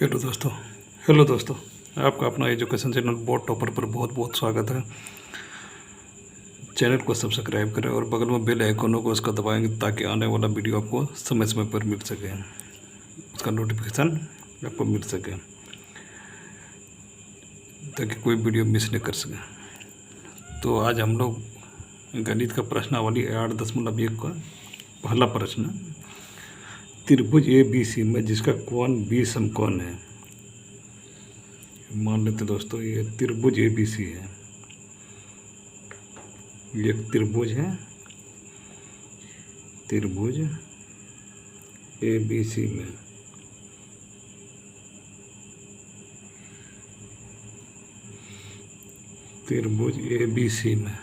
Hello दोस्तों। आपका अपना एजुकेशन चैनल बोर्ड टॉपर पर बहुत बहुत स्वागत है। चैनल को सब्सक्राइब करें और बगल में बेल आइकन को उसका दबाएंगे ताकि आने वाला वीडियो आपको समय समय पर मिल सके, उसका नोटिफिकेशन आपको मिल सके, ताकि कोई वीडियो मिस नहीं कर सके। तो आज हम लोग गणित का प्रश्नावली 8.1 का पहला प्रश्न, त्रिभुज ए बी सी में जिसका कोण बी समकोण है। मान लेते दोस्तों ये त्रिभुज ए बी सी है, ये एक त्रिभुज है, त्रिभुज ए बी सी में त्रिभुज ए बी सी में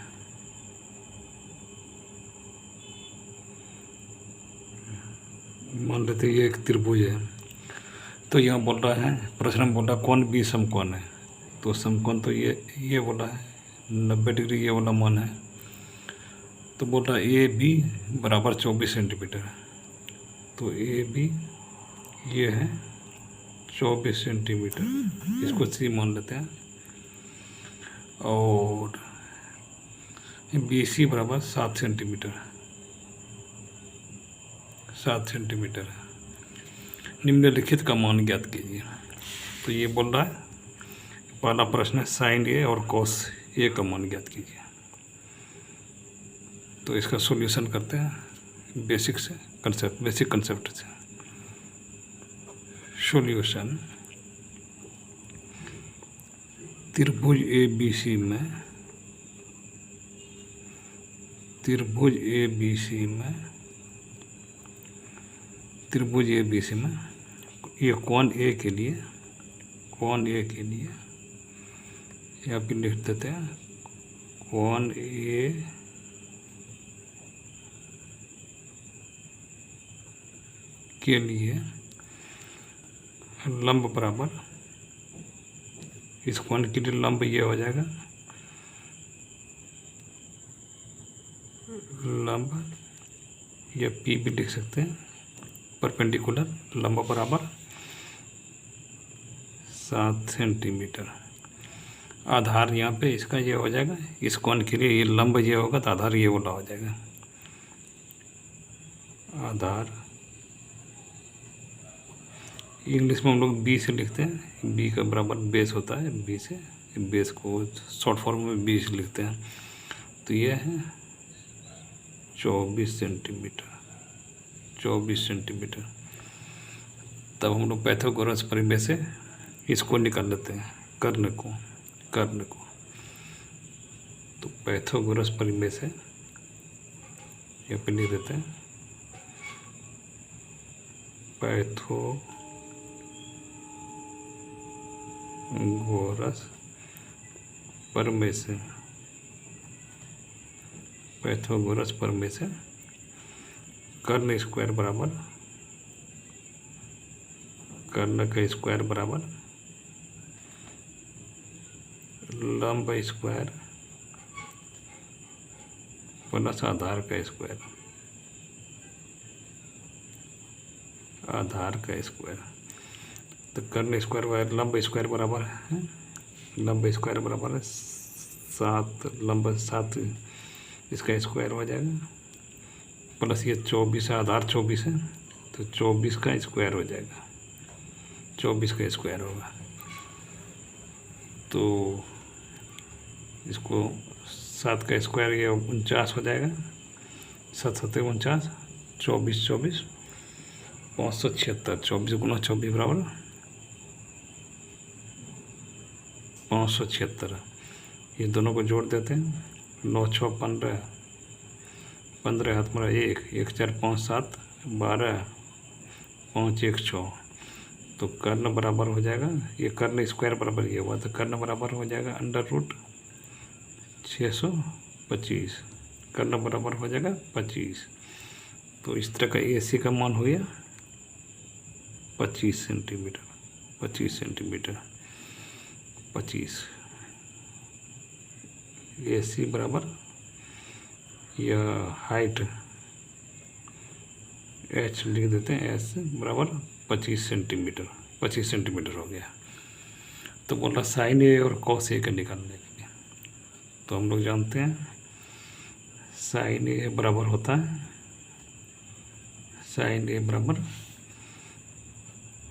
मान लेते ये एक त्रिभुज है। तो यहाँ बोल रहा है, प्रश्न में बोल रहा है कौन बी समकोण है। तो समकोण तो ये बोला है 90 डिग्री, ये वाला मान है। तो बोल रहा है ए बी बराबर 24 सेंटीमीटर। तो ए बी ये है 24 सेंटीमीटर, इसको सी मान लेते हैं। और बी सी बराबर 7 सेंटीमीटर, 7 सेंटीमीटर। निम्नलिखित का मान ज्ञात कीजिए। तो ये बोल रहा है, पहला प्रश्न है साइन ए और कॉस ए का मान ज्ञात कीजिए। तो इसका सॉल्यूशन करते हैं बेसिक कंसेप्ट से। सॉल्यूशन, त्रिभुज ए बी सी में त्रिभुज ए बी सी में ये कोण ए के लिए यहाँ पे लिख देते हैं कोण ए के लिए लंब बराबर, इस कोण के लिए लंब ये हो जाएगा, लंब या पी भी लिख सकते हैं, परपेंडिकुलर लंब बराबर 7 सेंटीमीटर। आधार यहाँ पे इसका ये हो जाएगा, इस कोण के लिए ये लंब ये होगा तो आधार ये वाला हो जाएगा। आधार इंग्लिश में हम लोग बी से लिखते हैं, बी का बराबर बेस होता है, बी से बेस को शॉर्ट फॉर्म में बी से लिखते हैं। तो ये है 24 सेंटीमीटर। तब हम लोग पाइथागोरस प्रमेय से इसको निकाल लेते हैं, कर्ण को। तो पाइथागोरस प्रमेय से यहाँ पे लिख देते हैं पाइथागोरस प्रमेय से कर्ण स्क्वायर बराबर, कर्ण का स्क्वायर बराबर लंब स्क्वायर प्लस आधार का स्क्वायर। तो कर्ण स्क्वायर बराबर लंब स्क्वायर बराबर है, लंब स्क्वायर बराबर है 7, लंब 7 इसका स्क्वायर हो जाएगा, प्लस ये 24 है, आधार 24 है तो 24 का स्क्वायर हो जाएगा, 24 का स्क्वायर होगा। तो इसको 7 का स्क्वायर ये 49 हो जाएगा, 7 7 49, 24 576, 24 गुना 24 बराबर 576। ये दोनों को जोड़ देते हैं, 9 6 15, 15 हाथ मेरा 1 1 4 5 7 12 5 1 6। तो कर्ण बराबर हो जाएगा, ये कर्ण स्क्वायर बराबर ये हुआ, तो कर्ण बराबर हो जाएगा √625, कर्ण बराबर हो जाएगा 25। तो इस तरह का AC का मान हो गया 25 सेंटीमीटर। 25 AC बराबर यह हाइट H लिख देते हैं, H बराबर 25 सेंटीमीटर। 25 सेंटीमीटर हो गया। तो बोल रहा साइन ए और कॉस ए का निकालने के लिए, तो हम लोग जानते हैं साइन ए बराबर होता है, साइन ए बराबर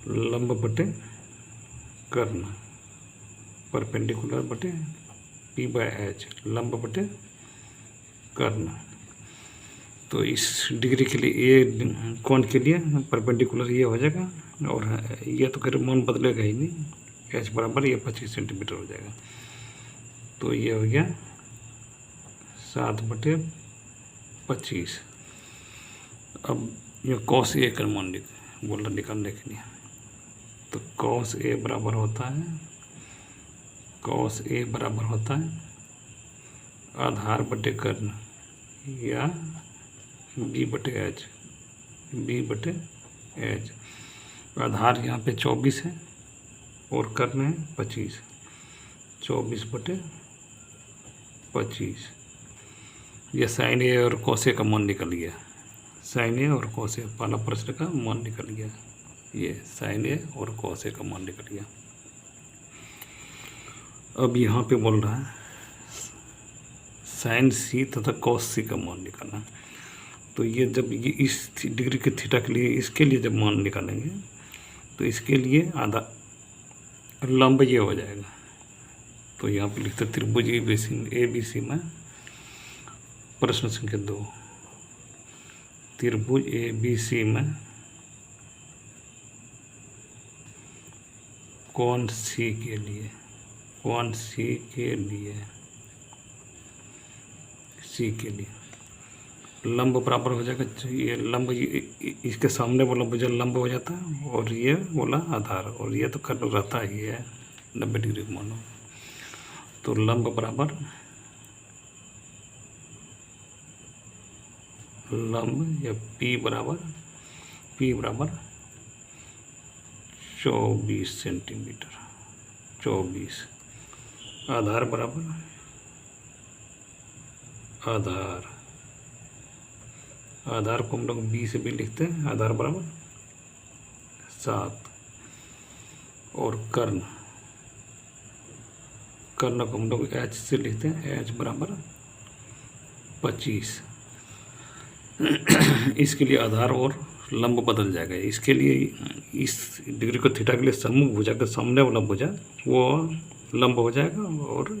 लंब बटे कर्ण, परपेंडिकुलर बटे पी बाय एच, लंब बटे कर्ण। तो इस डिग्री के लिए ए कोण के लिए परपेंडिकुलर ये हो जाएगा, और ये तो खैर मान बदलेगा ही नहीं, एच बराबर ये 25 सेंटीमीटर हो जाएगा। तो ये हो गया 7/25। अब ये कॉस ए का मान बोल रहा निकालने के लिए, तो कॉस ए बराबर होता है, कॉस ए बराबर होता है आधार बटे कर्ण या बी बटे एच, बी बटे एच। आधार यहाँ पे 24 है और कर्ण है 25, 24/25। यह साइन ए और कॉस ए का मान निकल गया, साइन ए और कॉस ए पहला प्रश्न का मान निकल गया, ये साइन ए और कॉस ए का मान निकल गया। अब यहाँ पे बोल रहा है साइन सी तथा कॉस सी का मान निकालना। तो ये जब ये इस डिग्री के थीटा के लिए इसके लिए जब मान निकालेंगे तो इसके लिए आधा लंब ये हो जाएगा। तो यहाँ पे लिखते त्रिभुज ए बी सी में प्रश्न संख्या 2, त्रिभुज ए बी सी में कोण सी के लिए, कोण सी के लिए, सी के लिए लंब बराबर हो जाएगा, ये लंब इसके सामने वाला भुजा लंब हो जाता है और ये बोला आधार, और ये तो कर्ण रहता ही है 90 डिग्री मानो। तो लंब बराबर लंब या पी बराबर 24 सेंटीमीटर, 24। आधार बराबर आधार को हम लोग बी से भी लिखते हैं, आधार बराबर 7। और कर्ण को हम लोग एच से लिखते हैं, एच बराबर 25। इसके लिए आधार और लंब बदल जाएगा। इसके लिए इस डिग्री को थीटा के लिए सम्मुख भुजा के सामने वाला भुजा वो लंब हो जाएगा और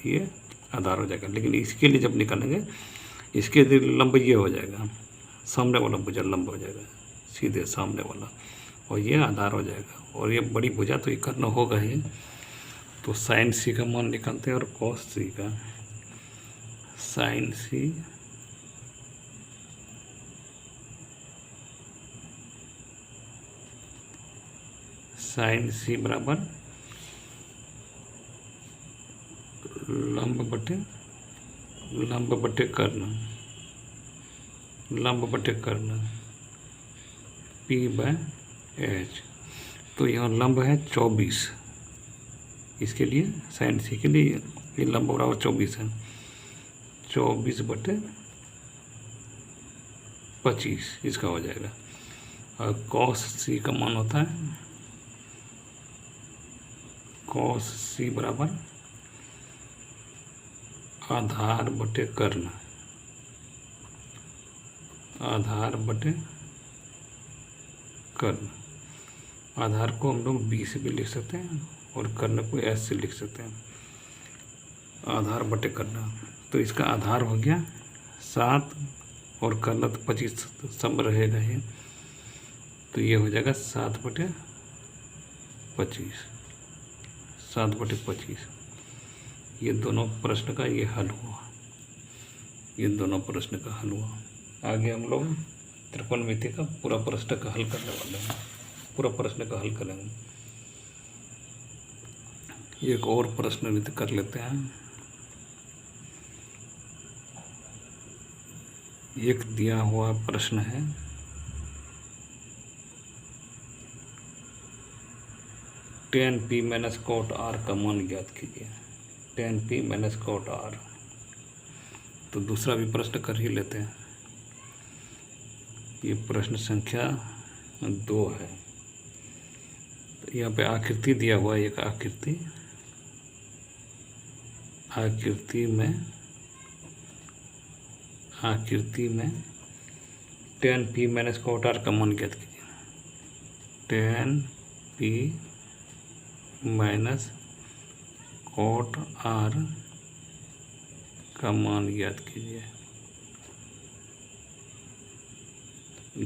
ये आधार हो जाएगा। लेकिन इसके लिए जब निकालेंगे इसके लिए लंब ये हो जाएगा, सामने वाला भुजा लंब हो जाएगा, सीधे सामने वाला, और ये आधार हो जाएगा। और ये बड़ी भुजा तो ये कर्ण होगा ही। तो साइन सी का मान निकालते हैं और कॉस सी का। साइन सी बराबर लंब बटे कर्ण पी बाय एच। तो यहाँ लंब है 24, इसके लिए साइन सी के लिए ये लंब बराबर 24 है, 24/25 इसका हो जाएगा। और कॉस सी का मान होता है, कॉस सी बराबर आधार बटे कर्ण, आधार बटे कर्ण। आधार को हम लोग बी से भी लिख सकते हैं और कर्ण को एस से लिख सकते हैं, आधार बटे कर्ण। तो इसका आधार हो गया 7 और कर्ण तो 25 सब रहेगा ही, तो ये हो जाएगा 7/25। ये दोनों प्रश्न का ये हल हुआ, ये दोनों प्रश्न का हल हुआ। आगे हम लोग त्रिकोणमिति का पूरा प्रश्न का हल करने वाले हैं, पूरा प्रश्न का हल करेंगे। एक और प्रश्न कर लेते हैं। एक दिया हुआ प्रश्न है, tan p minus cot r का मान ज्ञात कीजिए, tan p minus cot r। तो दूसरा भी प्रश्न कर ही लेते हैं। ये प्रश्न संख्या 2 है। तो यहाँ पे आकृति दिया हुआ है, एक आकृति में tan p minus cot r का मान ज्ञात कीजिए। tan p minus cot r का मान ज्ञात कीजिए,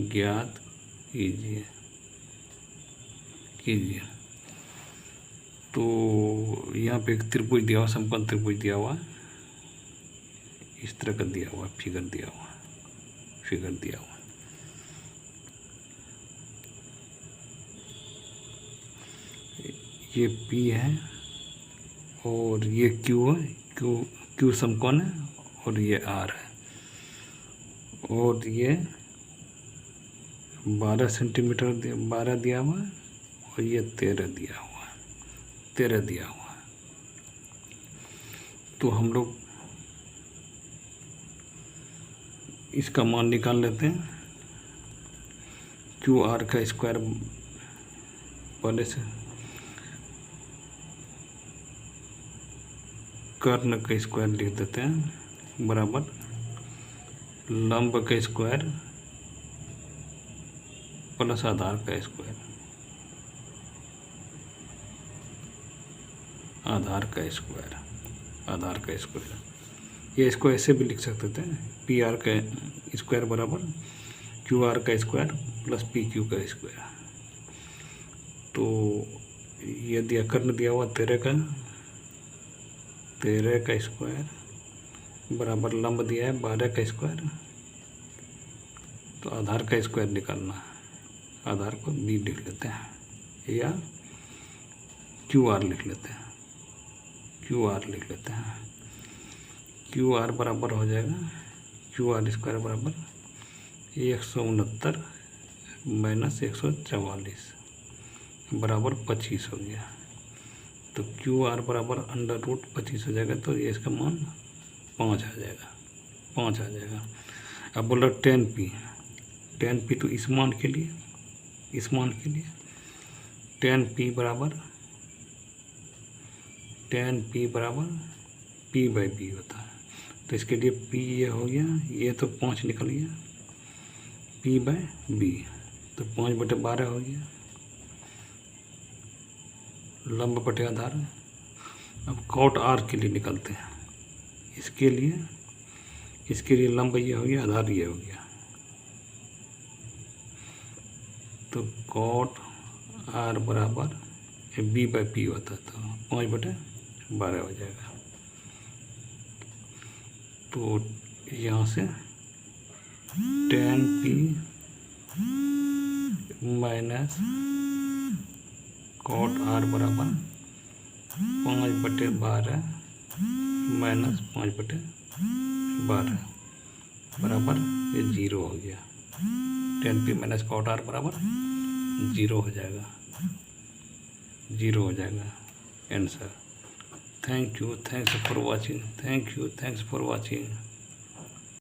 ज्ञात कीजिए। तो यहाँ पे एक त्रिभुज दिया हुआ, समकोण त्रिभुज दिया हुआ, इस तरह का दिया हुआ, फिगर दिया हुआ। ये P है और ये Q है, Q समकोण है, और ये R है, और ये 12 सेंटीमीटर 12 दिया हुआ है, और ये 13 दिया हुआ है। तो हम लोग इसका मान निकाल लेते हैं। QR का स्क्वायर पहले से, कर्ण का स्क्वायर लिख देते हैं, बराबर लंब का स्क्वायर प्लस आधार का स्क्वायर, ये इसको ऐसे भी लिख सकते थे, PR का स्क्वायर बराबर QR का स्क्वायर प्लस PQ का स्क्वायर। तो ये दिया, कर्ण दिया हुआ 13 का स्क्वायर बराबर लंब दिया है 12 का स्क्वायर। तो आधार का स्क्वायर निकालना है, आधार को B लिख लेते हैं या QR लिख लेते हैं, QR बराबर हो जाएगा, QR स्क्वायर बराबर 169 माइनस 144 बराबर 25 हो गया। तो QR बराबर √25 हो जाएगा, तो ये इसका मान 5 आ जाएगा। अब बोल रहा tan p, तो इस मान के लिए tan p बराबर p/b होता है। तो इसके लिए p ये हो गया, ये तो 5 निकल गया, p/b, तो 5/12 हो गया, लंब बटे आधार। अब cot r के लिए निकलते हैं, इसके लिए लंब ये हो गया, आधार ये हो गया। तो cot r बराबर b/p होता है, तो 5/12 हो जाएगा। तो यहाँ से tan p minus cot r बराबर 5/12 माइनस 5/12 बराबर ये 0 हो गया। tan p minus cot r बराबर 0 हो जाएगा, आंसर। Thanks for watching.